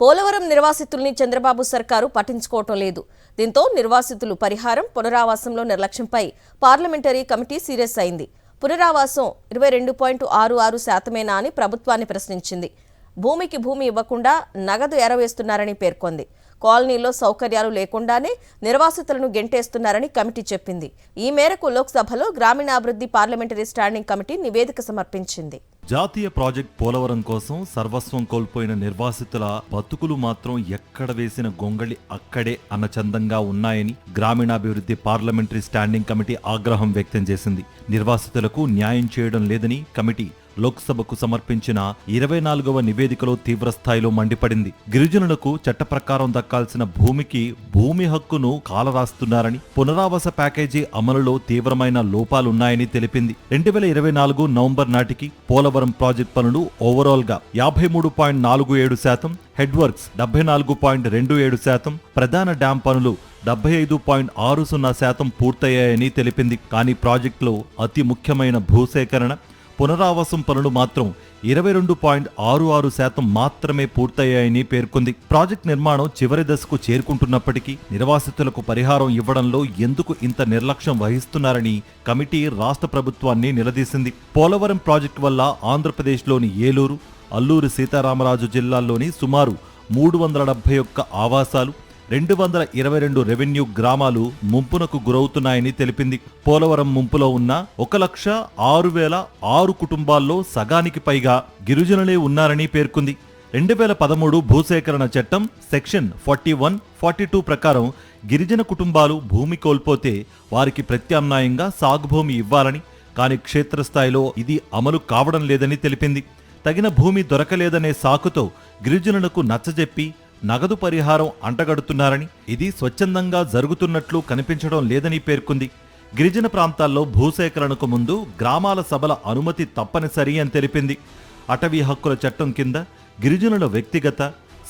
పోలవరం నిర్వాసితుల్ని చంద్రబాబు సర్కారు పట్టించుకోవటం లేదు. దీంతో నిర్వాసితులు పరిహారం, పునరావాసంలో నిర్లక్ష్యంపై పార్లమెంటరీ కమిటీ సీరియస్ అయింది. పునరావాసం 22.66% అని ప్రభుత్వాన్ని ప్రశ్నించింది. భూమికి భూమి ఇవ్వకుండా నగదు ఎరవేస్తున్నారని పేర్కొంది. కాలనీలో సౌకర్యాలు లేకుండానే నిర్వాసితులను గెంటేస్తున్నారని కమిటీ చెప్పింది. ఈ మేరకు లోక్సభలో గ్రామీణాభివృద్ధి పార్లమెంటరీ స్టాండింగ్ కమిటీ నివేదిక సమర్పించింది. జాతీయ ప్రాజెక్ట్ పోలవరం కోసం సర్వస్వం కోల్పోయిన నిర్వాసితుల బతుకులు మాత్రం ఎక్కడ వేసిన గొంగళి అక్కడే అన్న చందంగా ఉన్నాయని గ్రామీణాభివృద్ధి పార్లమెంటరీ స్టాండింగ్ కమిటీ ఆగ్రహం వ్యక్తం చేసింది. నిర్వాసితులకు న్యాయం చేయడం లేదని కమిటీ లోక్సభకు సమర్పించిన 24వ నివేదికలో తీవ్రస్థాయిలో మండిపడింది. గిరిజనులకు చట్ట ప్రకారం దక్కాల్సిన భూమికి భూమి హక్కును కాలరాస్తున్నారని, పునరావాస ప్యాకేజీ అమలులో తీవ్రమైన లోపాలున్నాయని తెలిపింది. 2024 నవంబర్ నాటికి పోలవరం ప్రాజెక్ట్ పనులు ఓవరాల్ గా 53.47%, హెడ్ వర్క్స్ 74.27%, ప్రధాన డ్యాం పనులు 75.60% పూర్తయ్యాయని తెలిపింది. కానీ ప్రాజెక్టులో అతి ముఖ్యమైన భూసేకరణ, పునరావాసం పనులు మాత్రం 22.66% మాత్రమే పూర్తయ్యాయని పేర్కొంది. ప్రాజెక్ట్ నిర్మాణం చివరి దశకు చేరుకుంటున్నప్పటికీ నిర్వాసితులకు పరిహారం ఇవ్వడంలో ఎందుకు ఇంత నిర్లక్ష్యం వహిస్తున్నారని కమిటీ రాష్ట్ర ప్రభుత్వాన్ని నిలదీసింది. పోలవరం ప్రాజెక్టు వల్ల ఆంధ్రప్రదేశ్లోని ఏలూరు, అల్లూరి సీతారామరాజు జిల్లాల్లోని సుమారు 371 ఆవాసాలు, 222 రెవెన్యూ గ్రామాలు ముంపునకు గురవుతున్నాయని తెలిపింది. పోలవరం ముంపులో ఉన్న 1,06,006 కుటుంబాల్లో సగానికి పైగా గిరిజనులే ఉన్నారని పేర్కొంది. 2013 భూసేకరణ చట్టం సెక్షన్ 41, 42 ప్రకారం గిరిజన కుటుంబాలు భూమి కోల్పోతే వారికి ప్రత్యామ్నాయంగా సాగుభూమి ఇవ్వాలని, కానీ క్షేత్రస్థాయిలో ఇది అమలు కావడం లేదని తెలిపింది. తగిన భూమి దొరకలేదనే సాకుతో గిరిజనులకు నచ్చజెప్పి నగదు పరిహారం అంటగడుతున్నారని, ఇది స్వచ్ఛందంగా జరుగుతున్నట్లు కనిపించడం లేదని పేర్కొంది. గిరిజన ప్రాంతాల్లో భూసేకరణకు ముందు గ్రామాల సభల అనుమతి తప్పనిసరి అని తెలిపింది. అటవీ హక్కుల చట్టం కింద గిరిజనుల వ్యక్తిగత,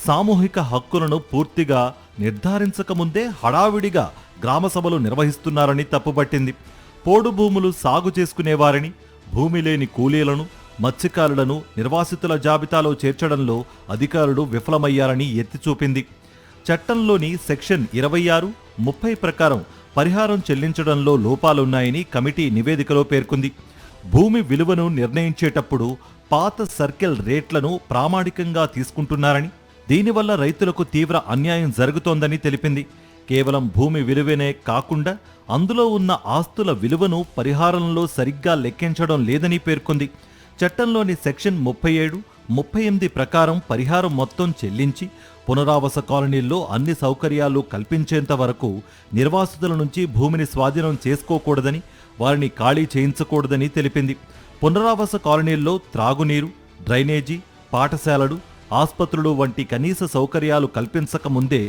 సామూహిక హక్కులను పూర్తిగా నిర్ధారించకముందే హడావిడిగా గ్రామ సభలు నిర్వహిస్తున్నారని తప్పుపట్టింది. పోడు భూములు సాగు చేసుకునేవారిని, భూమి లేని కూలీలను, మత్స్యకారులను నిర్వాసితుల జాబితాలో చేర్చడంలో అధికారులు విఫలమయ్యారని ఎత్తిచూపింది. చట్టంలోని సెక్షన్ 26, 30 ప్రకారం పరిహారం చెల్లించడంలో లోపాలున్నాయని కమిటీ నివేదికలో పేర్కొంది. భూమి విలువను నిర్ణయించేటప్పుడు పాత సర్కిల్ రేట్లను ప్రామాణికంగా తీసుకుంటున్నారని, దీనివల్ల రైతులకు తీవ్ర అన్యాయం జరుగుతోందని తెలిపింది. కేవలం భూమి విలువనే కాకుండా అందులో ఉన్న ఆస్తుల విలువను పరిహారంలో సరిగ్గా లెక్కించడం లేదని పేర్కొంది. చట్టంలోని సెక్షన్ 37, 38 ప్రకారం పరిహారం మొత్తం చెల్లించి పునరావాస కాలనీల్లో అన్ని సౌకర్యాలు కల్పించేంత వరకు నిర్వాసితుల నుంచి భూమిని స్వాధీనం చేసుకోకూడదని, వారిని ఖాళీ చేయించకూడదని తెలిపింది. పునరావాస కాలనీల్లో త్రాగునీరు, డ్రైనేజీ, పాఠశాలలు, ఆస్పత్రులు వంటి కనీస సౌకర్యాలు కల్పించకముందే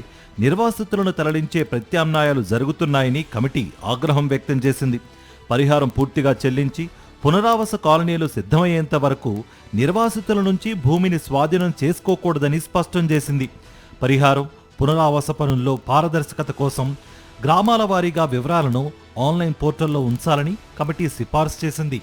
నిర్వాసితులను తరలించే ప్రత్యామ్నాయాలు జరుగుతున్నాయని కమిటీ ఆగ్రహం వ్యక్తం చేసింది. పరిహారం పూర్తిగా చెల్లించి పునరావాస కాలనీలు సిద్ధమయ్యేంత వరకు నిర్వాసితుల నుంచి భూమిని స్వాధీనం చేసుకోకూడదని స్పష్టం చేసింది. పరిహారం, పునరావాస పనుల్లో పారదర్శకత కోసం గ్రామాల వారీగా వివరాలను ఆన్లైన్ పోర్టల్లో ఉంచాలని కమిటీ సిఫార్సు చేసింది.